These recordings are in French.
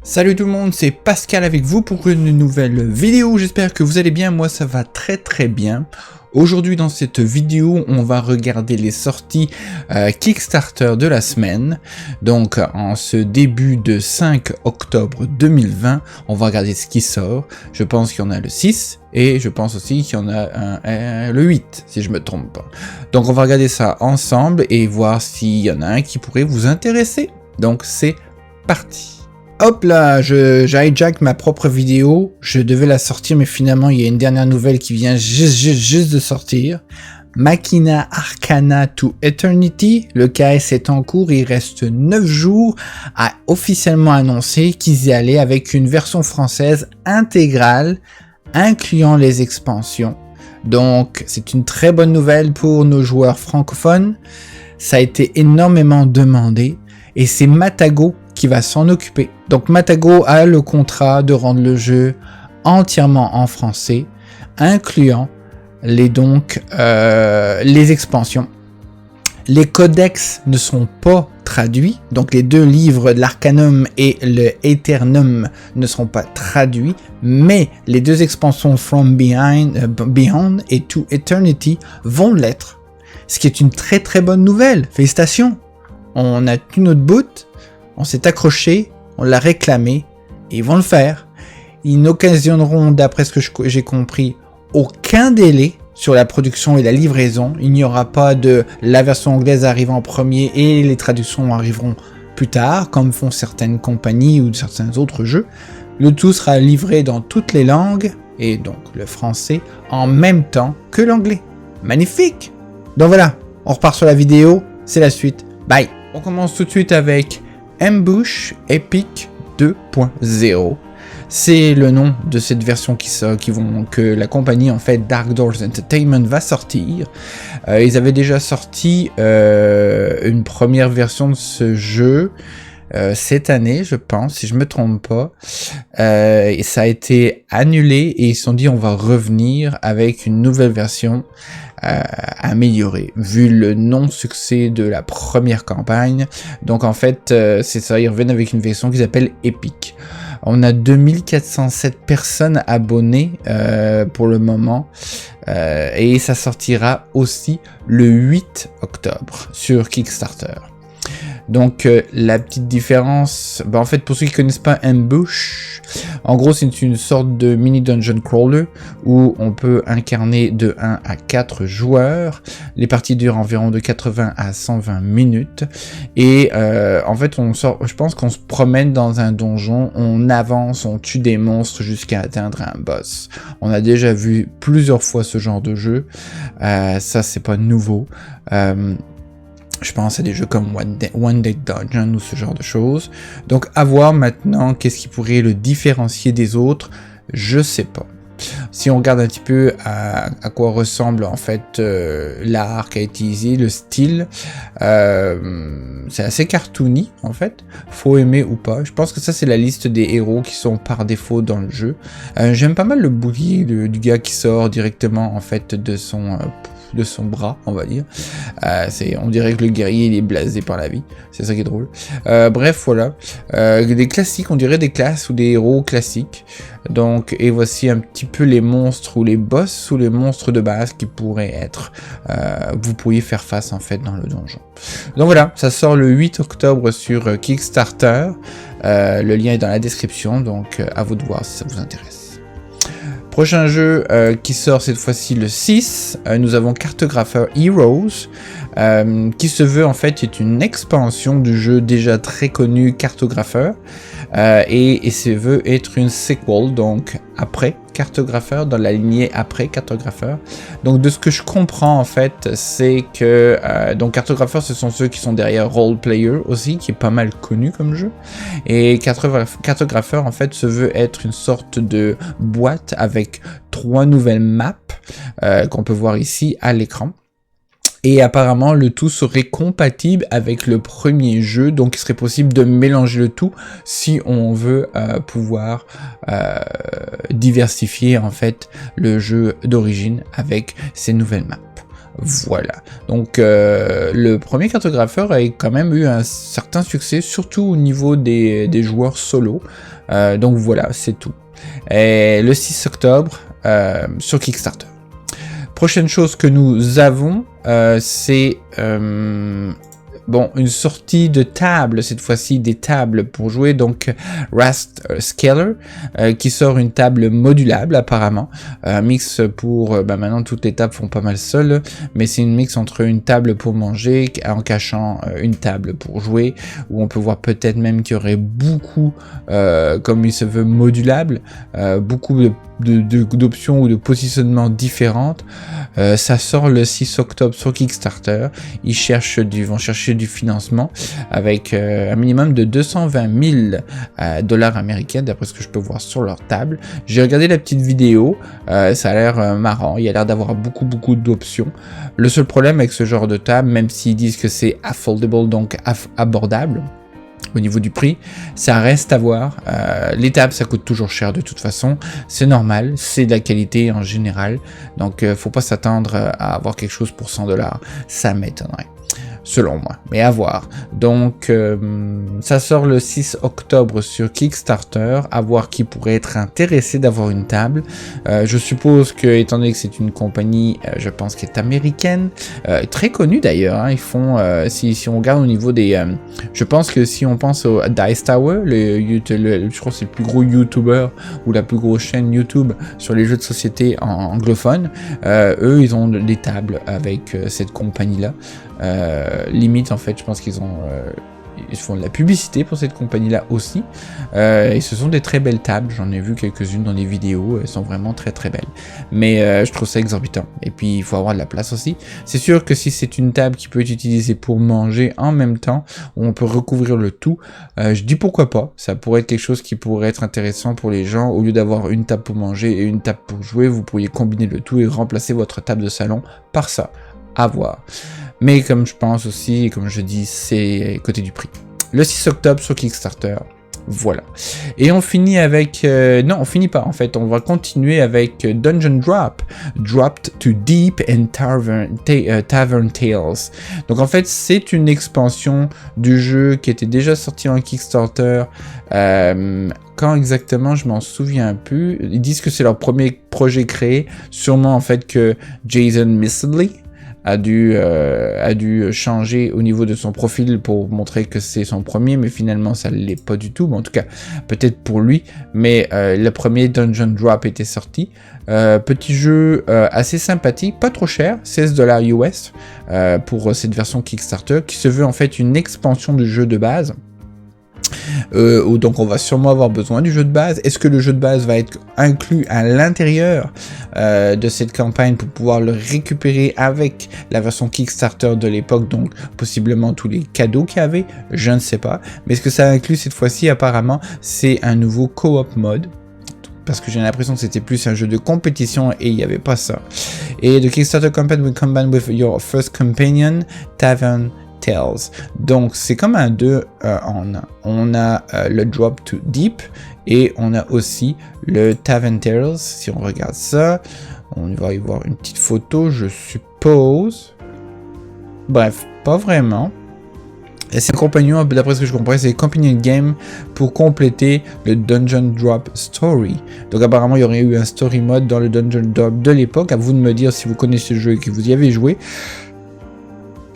Salut tout le monde, c'est Pascal avec vous pour une nouvelle vidéo, j'espère que vous allez bien, moi ça va très bien. Aujourd'hui dans cette vidéo, on va regarder les sorties Kickstarter de la semaine. Donc en ce début de 5 octobre 2020, on va regarder ce qui sort. Je pense qu'il y en a le 6 et je pense aussi qu'il y en a le 8 si je me trompe pas. Donc on va regarder ça ensemble et voir s'il y en a un qui pourrait vous intéresser. Donc c'est parti. Hop là, j'ai hijack ma propre vidéo, je devais la sortir mais finalement il y a une dernière nouvelle qui vient juste de sortir. Machina Arcana to Eternity, le KS est en cours, il reste 9 jours à officiellement annoncer qu'ils y allaient avec une version française intégrale, incluant les expansions. Donc c'est une très bonne nouvelle pour nos joueurs francophones, ça a été énormément demandé et c'est Matago qui va s'en occuper. Donc Matago a le contrat de rendre le jeu entièrement en français, incluant les expansions. Les codex ne sont pas traduits, donc les deux livres, l'Arcanum et le Aeternum, ne seront pas traduits, mais les deux expansions From Beyond et To Eternity vont l'être. Ce qui est une très bonne nouvelle. Félicitations! On a tenu notre bout, on s'est accroché, on l'a réclamé, et ils vont le faire. Ils n'occasionneront, d'après ce que j'ai compris, aucun délai sur la production et la livraison. Il n'y aura pas de la version anglaise arrive en premier et les traductions arriveront plus tard, comme font certaines compagnies ou certains autres jeux. Le tout sera livré dans toutes les langues, et donc le français, en même temps que l'anglais. Magnifique! Donc voilà, on repart sur la vidéo, c'est la suite. Bye! On commence tout de suite avec Ambush Epic 2.0. C'est le nom de cette version que la compagnie en fait Dark Doors Entertainment va sortir. Ils avaient déjà sorti une première version de ce jeu cette année, je pense, si je me trompe pas. Et ça a été annulé et ils se sont dit on va revenir avec une nouvelle version améliorée, vu le non-succès de la première campagne. Donc en fait, c'est ça, ils reviennent avec une version qu'ils appellent Epic. On a 2407 personnes abonnées pour le moment. Et ça sortira aussi le 8 octobre sur Kickstarter. Donc la petite différence, en fait pour ceux qui connaissent pas Ambush, en gros c'est une sorte de mini dungeon crawler où on peut incarner de 1 à 4 joueurs. Les parties durent environ de 80 à 120 minutes et en fait je pense qu'on se promène dans un donjon, on avance, on tue des monstres jusqu'à atteindre un boss. On a déjà vu plusieurs fois ce genre de jeu, ça c'est pas nouveau. Je pense à des jeux comme One Dead Dungeon ou ce genre de choses. Donc à voir maintenant qu'est-ce qui pourrait le différencier des autres, je sais pas. Si on regarde un petit peu à quoi ressemble en fait l'art qui a été utilisé, le style, c'est assez cartoony en fait, faut aimer ou pas. Je pense que ça c'est la liste des héros qui sont par défaut dans le jeu. J'aime pas mal le bouclier du gars qui sort directement en fait de son bras, on va dire. On dirait que le guerrier il est blasé par la vie, c'est ça qui est drôle. Bref, voilà. Des classiques, on dirait des classes ou des héros classiques. Donc, et voici un petit peu les monstres ou les boss ou les monstres de base qui pourraient être, vous pourriez faire face en fait dans le donjon. Donc voilà, ça sort le 8 octobre sur Kickstarter. Le lien est dans la description, donc à vous de voir si ça vous intéresse. Prochain jeu qui sort cette fois-ci le 6, nous avons Cartographer Heroes, qui se veut en fait est une expansion du jeu déjà très connu Cartographer, et se veut être une sequel, donc après Cartographer, dans la lignée après Cartographer. Donc de ce que je comprends en fait, c'est que donc Cartographer ce sont ceux qui sont derrière Role Player aussi, qui est pas mal connu comme jeu, et Cartographer en fait se veut être une sorte de boîte avec 3 nouvelles maps qu'on peut voir ici à l'écran. Et apparemment, le tout serait compatible avec le premier jeu, donc il serait possible de mélanger le tout si on veut pouvoir diversifier en fait le jeu d'origine avec ces nouvelles maps. Voilà, donc le premier cartographeur a quand même eu un certain succès, surtout au niveau des joueurs solo. Donc voilà, c'est tout. Et le 6 octobre sur Kickstarter. Prochaine chose que nous avons, c'est bon, une sortie de table, cette fois-ci des tables pour jouer, donc Rust Scaler, qui sort une table modulable apparemment, un mix pour, maintenant toutes les tables font pas mal seules, mais c'est une mix entre une table pour manger, en cachant une table pour jouer, où on peut voir peut-être même qu'il y aurait beaucoup, comme il se veut modulable, beaucoup d'options ou de positionnements différentes. Ça sort le 6 octobre sur Kickstarter. Ils vont chercher du financement avec un minimum de 220 000 dollars américains, d'après ce que je peux voir sur leur table. J'ai regardé la petite vidéo, ça a l'air marrant, il y a l'air d'avoir beaucoup d'options. Le seul problème avec ce genre de table, même s'ils disent que c'est affordable, donc abordable, au niveau du prix, ça reste à voir. Les tables, ça coûte toujours cher de toute façon. C'est normal, c'est de la qualité en général. Donc, faut pas s'attendre à avoir quelque chose pour 100 $. Ça m'étonnerait, selon moi. Mais à voir. Donc, ça sort le 6 octobre sur Kickstarter. À voir qui pourrait être intéressé d'avoir une table. Je suppose que, étant donné que c'est une compagnie, je pense qu'elle est américaine, très connue d'ailleurs. Hein, ils font, si on regarde au niveau des, je pense que si on pense au Dice Tower, je crois que c'est le plus gros YouTuber ou la plus grosse chaîne YouTube sur les jeux de société anglophones. Eux, ils ont des tables avec cette compagnie-là. Limite, en fait, je pense qu'ils font de la publicité pour cette compagnie-là aussi. Et ce sont des très belles tables. J'en ai vu quelques-unes dans les vidéos. Elles sont vraiment très belles. Mais je trouve ça exorbitant. Et puis, il faut avoir de la place aussi. C'est sûr que si c'est une table qui peut être utilisée pour manger en même temps, où on peut recouvrir le tout, je dis pourquoi pas. Ça pourrait être quelque chose qui pourrait être intéressant pour les gens. Au lieu d'avoir une table pour manger et une table pour jouer, vous pourriez combiner le tout et remplacer votre table de salon par ça. À voir. Mais comme je pense aussi, et comme je dis, c'est côté du prix. Le 6 octobre sur Kickstarter, voilà. Et on finit avec... non, on finit pas en fait, on va continuer avec Dungeon Drop, Dropped to Deep and Tavern Tales. Donc en fait, c'est une expansion du jeu qui était déjà sorti en Kickstarter. Quand exactement, je m'en souviens plus. Ils disent que c'est leur premier projet créé, sûrement en fait que Jason Mistley a dû changer au niveau de son profil pour montrer que c'est son premier, mais finalement ça ne l'est pas du tout. Mais en tout cas, peut-être pour lui. Mais le premier Dungeon Drop était sorti. Petit jeu assez sympathique, pas trop cher, 16 $ US pour cette version Kickstarter, qui se veut en fait une expansion du jeu de base. Donc on va sûrement avoir besoin du jeu de base. Est-ce que le jeu de base va être inclus à l'intérieur de cette campagne pour pouvoir le récupérer avec la version Kickstarter de l'époque, donc possiblement tous les cadeaux qu'il y avait, je ne sais pas. Mais ce que ça inclut cette fois-ci apparemment, c'est un nouveau co-op mode. Parce que j'ai l'impression que c'était plus un jeu de compétition et il n'y avait pas ça. Et the Kickstarter campaign will combine with your first companion, Tavern Tales. Donc c'est comme un 2 en 1. On a le Drop to Deep et on a aussi le Tavern Tales. Si on regarde ça, on va y voir une petite photo, je suppose. Bref, pas vraiment. Et c'est un compagnon, d'après ce que je comprends, c'est companion game pour compléter le Dungeon Drop Story. Donc apparemment, il y aurait eu un story mode dans le Dungeon Drop de l'époque. À vous de me dire si vous connaissez le jeu et que vous y avez joué.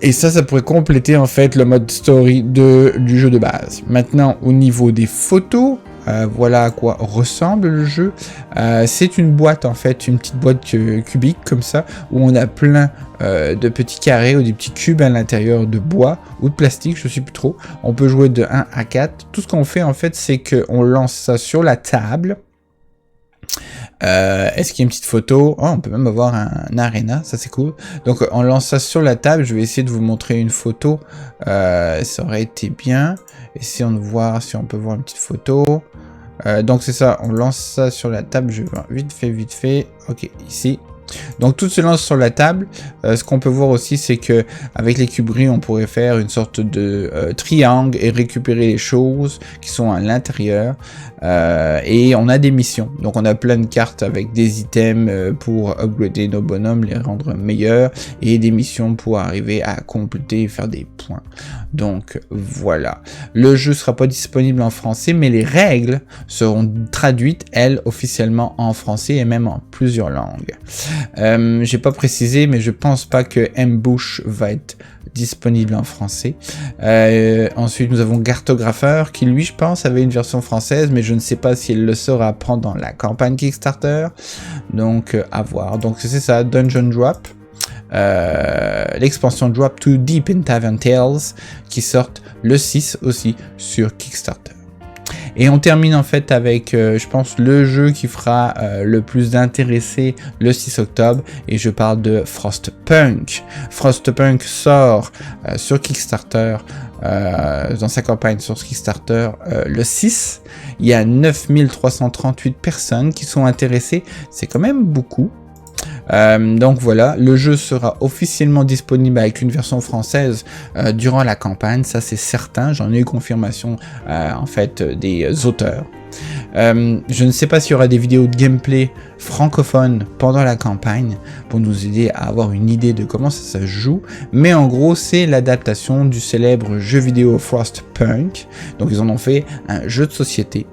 Et ça pourrait compléter en fait le mode story du jeu de base. Maintenant, au niveau des photos, voilà à quoi ressemble le jeu. C'est une boîte en fait, une petite boîte cubique comme ça, où on a plein de petits carrés ou des petits cubes à l'intérieur de bois ou de plastique, je ne sais plus trop. On peut jouer de 1 à 4. Tout ce qu'on fait en fait, c'est qu'on lance ça sur la table. Est-ce qu'il y a une petite photo? Oh, on peut même avoir un arena, ça c'est cool. Donc on lance ça sur la table, je vais essayer de vous montrer une photo, ça aurait été bien. Essayons de voir si on peut voir une petite photo. Donc c'est ça, on lance ça sur la table, je vais voir vite fait, ok, ici. Donc tout se lance sur la table. Ce qu'on peut voir aussi, c'est que avec les cubes gris, on pourrait faire une sorte de triangle et récupérer les choses qui sont à l'intérieur. Et on a des missions. Donc on a plein de cartes avec des items pour upgrader nos bonhommes, les rendre meilleurs, et des missions pour arriver à compléter et faire des points. Donc voilà. Le jeu sera pas disponible en français, mais les règles seront traduites, elles, officiellement en français et même en plusieurs langues. J'ai pas précisé, mais je pense pas que Ambush va être disponible en français. Ensuite, nous avons Cartographeur, qui lui, je pense, avait une version française, mais je ne sais pas s'il le sera pendant la campagne Kickstarter. Donc, à voir. Donc, c'est ça, Dungeon Drop. L'expansion Drop Too Deep in Tavern Tales, qui sort le 6 aussi sur Kickstarter. Et on termine en fait avec, je pense, le jeu qui fera le plus d'intéressés le 6 octobre, et je parle de Frostpunk. Frostpunk sort sur Kickstarter, dans sa campagne sur Kickstarter le 6. Il y a 9338 personnes qui sont intéressées, c'est quand même beaucoup. Donc voilà, le jeu sera officiellement disponible avec une version française durant la campagne, ça c'est certain, j'en ai eu confirmation en fait des auteurs. Je ne sais pas s'il y aura des vidéos de gameplay francophones pendant la campagne pour nous aider à avoir une idée de comment ça se joue, mais en gros c'est l'adaptation du célèbre jeu vidéo Frostpunk. Donc ils en ont fait un jeu de société.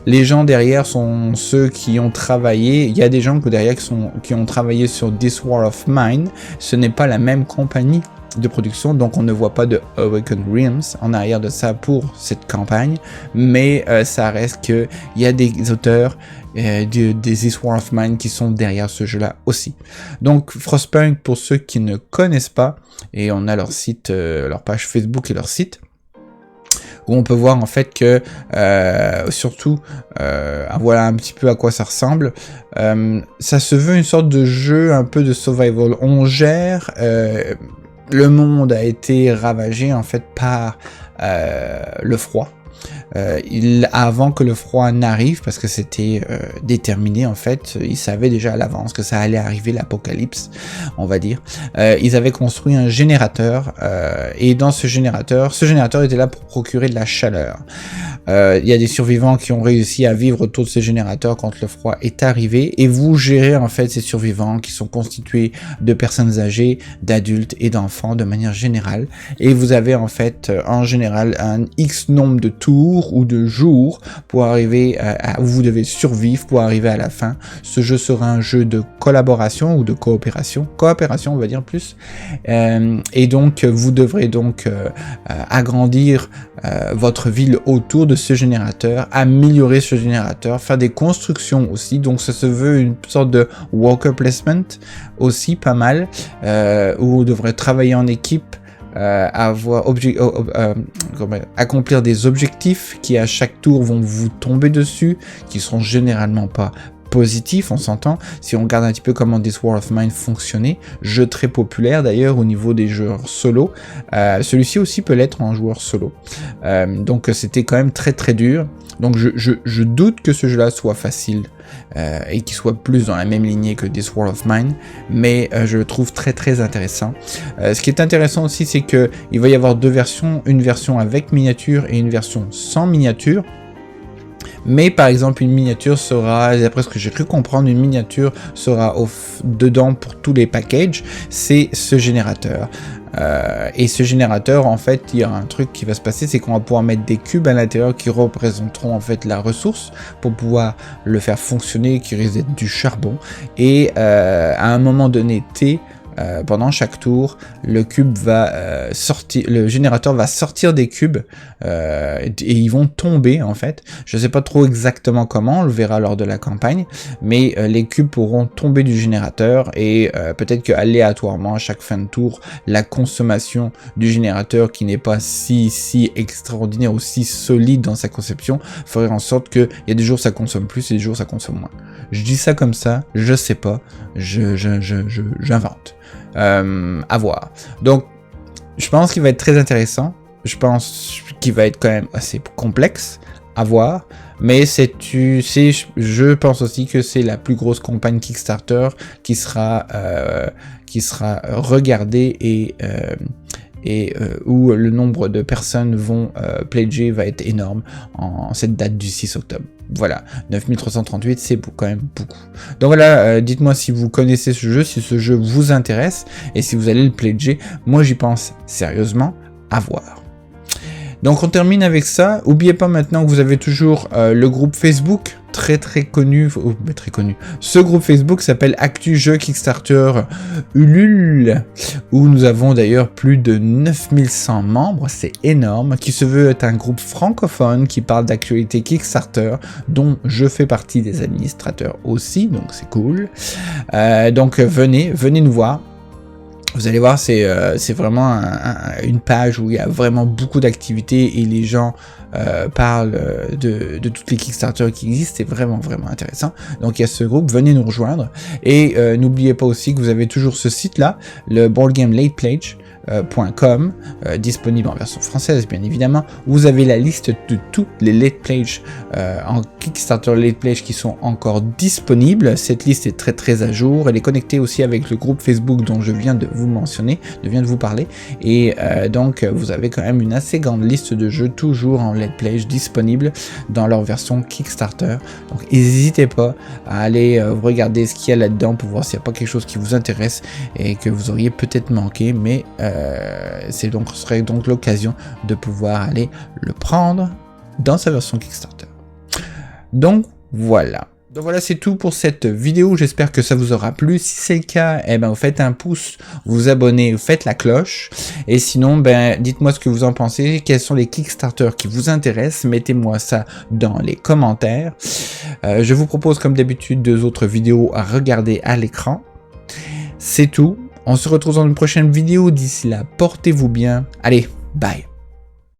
Les gens derrière sont ceux qui ont travaillé, il y a des gens derrière qui ont travaillé sur This War of Mine. Ce n'est pas la même compagnie de production, donc on ne voit pas de Awakened Realms en arrière de ça pour cette campagne, mais ça reste que il y a des auteurs des This War of Mine qui sont derrière ce jeu-là aussi. Donc Frostpunk, pour ceux qui ne connaissent pas, et on a leur site, leur page Facebook et leur site, où on peut voir en fait que surtout voilà un petit peu à quoi ça ressemble. Ça se veut une sorte de jeu un peu de survival. On gère le monde a été ravagé en fait par le froid. Avant que le froid n'arrive, parce que c'était déterminé en fait, ils savaient déjà à l'avance que ça allait arriver, l'apocalypse, on va dire. Ils avaient construit un générateur, et dans ce générateur était là pour procurer de la chaleur. Il y a des survivants qui ont réussi à vivre autour de ce générateur quand le froid est arrivé, et vous gérez en fait ces survivants qui sont constitués de personnes âgées, d'adultes et d'enfants de manière générale, et vous avez en fait en général un X nombre de tours ou de jours pour arriver où vous devez survivre pour arriver à la fin. Ce jeu sera un jeu de collaboration ou de coopération on va dire plus, et donc vous devrez donc agrandir votre ville autour de ce générateur, améliorer ce générateur, faire des constructions aussi, donc ça se veut une sorte de worker placement aussi pas mal, où vous devrez travailler en équipe, accomplir des objectifs qui à chaque tour vont vous tomber dessus, qui seront généralement pas positifs, on s'entend, si on regarde un petit peu comment This War of Mine fonctionnait, jeu très populaire d'ailleurs au niveau des joueurs solo, celui-ci aussi peut l'être en joueur solo, donc c'était quand même très très dur, donc je doute que ce jeu-là soit facile, et qu'il soit plus dans la même lignée que This War of Mine, mais je le trouve très très intéressant. Ce qui est intéressant aussi, c'est que il va y avoir deux versions, une version avec miniature et une version sans miniature. Mais par exemple une miniature sera, d'après ce que j'ai cru comprendre, une miniature sera dedans pour tous les packages, c'est ce générateur. Et ce générateur, en fait, il y a un truc qui va se passer, c'est qu'on va pouvoir mettre des cubes à l'intérieur qui représenteront en fait la ressource pour pouvoir le faire fonctionner, qui risque d'être du charbon. Et à un moment donné T, pendant chaque tour, le cube va sortir, le générateur va sortir des cubes et ils vont tomber en fait. Je sais pas trop exactement comment, on le verra lors de la campagne, mais les cubes pourront tomber du générateur et peut-être que aléatoirement à chaque fin de tour, la consommation du générateur qui n'est pas si extraordinaire ou si solide dans sa conception ferait en sorte que il y a des jours ça consomme plus et des jours ça consomme moins. Je dis ça comme ça, je sais pas, j'invente. À voir. Donc, je pense qu'il va être très intéressant. Je pense qu'il va être quand même assez complexe à voir, mais je pense aussi que c'est la plus grosse campagne Kickstarter qui sera regardée et où le nombre de personnes vont pledger va être énorme en cette date du 6 octobre. Voilà, 9338, c'est quand même beaucoup. Donc voilà, dites-moi si vous connaissez ce jeu, si ce jeu vous intéresse, et si vous allez le pledger. Moi, j'y pense sérieusement, à voir. Donc on termine avec ça. N'oubliez pas maintenant que vous avez toujours le groupe Facebook, très connu. Ce groupe Facebook s'appelle Actu Jeux Kickstarter Ulule, où nous avons d'ailleurs plus de 9100 membres, c'est énorme, qui se veut être un groupe francophone qui parle d'actualité Kickstarter, dont je fais partie des administrateurs aussi, donc c'est cool. Donc venez nous voir. Vous allez voir, c'est vraiment une page où il y a vraiment beaucoup d'activités et les gens parlent de toutes les Kickstarter qui existent. C'est vraiment intéressant. Donc il y a ce groupe, venez nous rejoindre. Et n'oubliez pas aussi que vous avez toujours ce site-là, le boardgamelatepledge.com, disponible en version française bien évidemment. Vous avez la liste de tous les late pledge en Kickstarter late pledge qui sont encore disponibles. Cette liste est très à jour. Elle est connectée aussi avec le groupe Facebook dont je viens de vous mentionner, je viens de vous parler. Et donc vous avez quand même une assez grande liste de jeux toujours en late pledge disponibles dans leur version Kickstarter. Donc n'hésitez pas à aller regarder ce qu'il y a là-dedans pour voir s'il n'y a pas quelque chose qui vous intéresse et que vous auriez peut-être manqué, mais ce serait donc l'occasion de pouvoir aller le prendre dans sa version Kickstarter. Donc voilà. Donc voilà, c'est tout pour cette vidéo, j'espère que ça vous aura plu. Si c'est le cas, vous faites un pouce, vous abonnez, vous faites la cloche. Et sinon, dites-moi ce que vous en pensez, quels sont les Kickstarter qui vous intéressent, mettez-moi ça dans les commentaires. Je vous propose comme d'habitude 2 autres vidéos à regarder à l'écran. C'est tout, on se retrouve dans une prochaine vidéo, d'ici là, portez-vous bien. Allez, bye.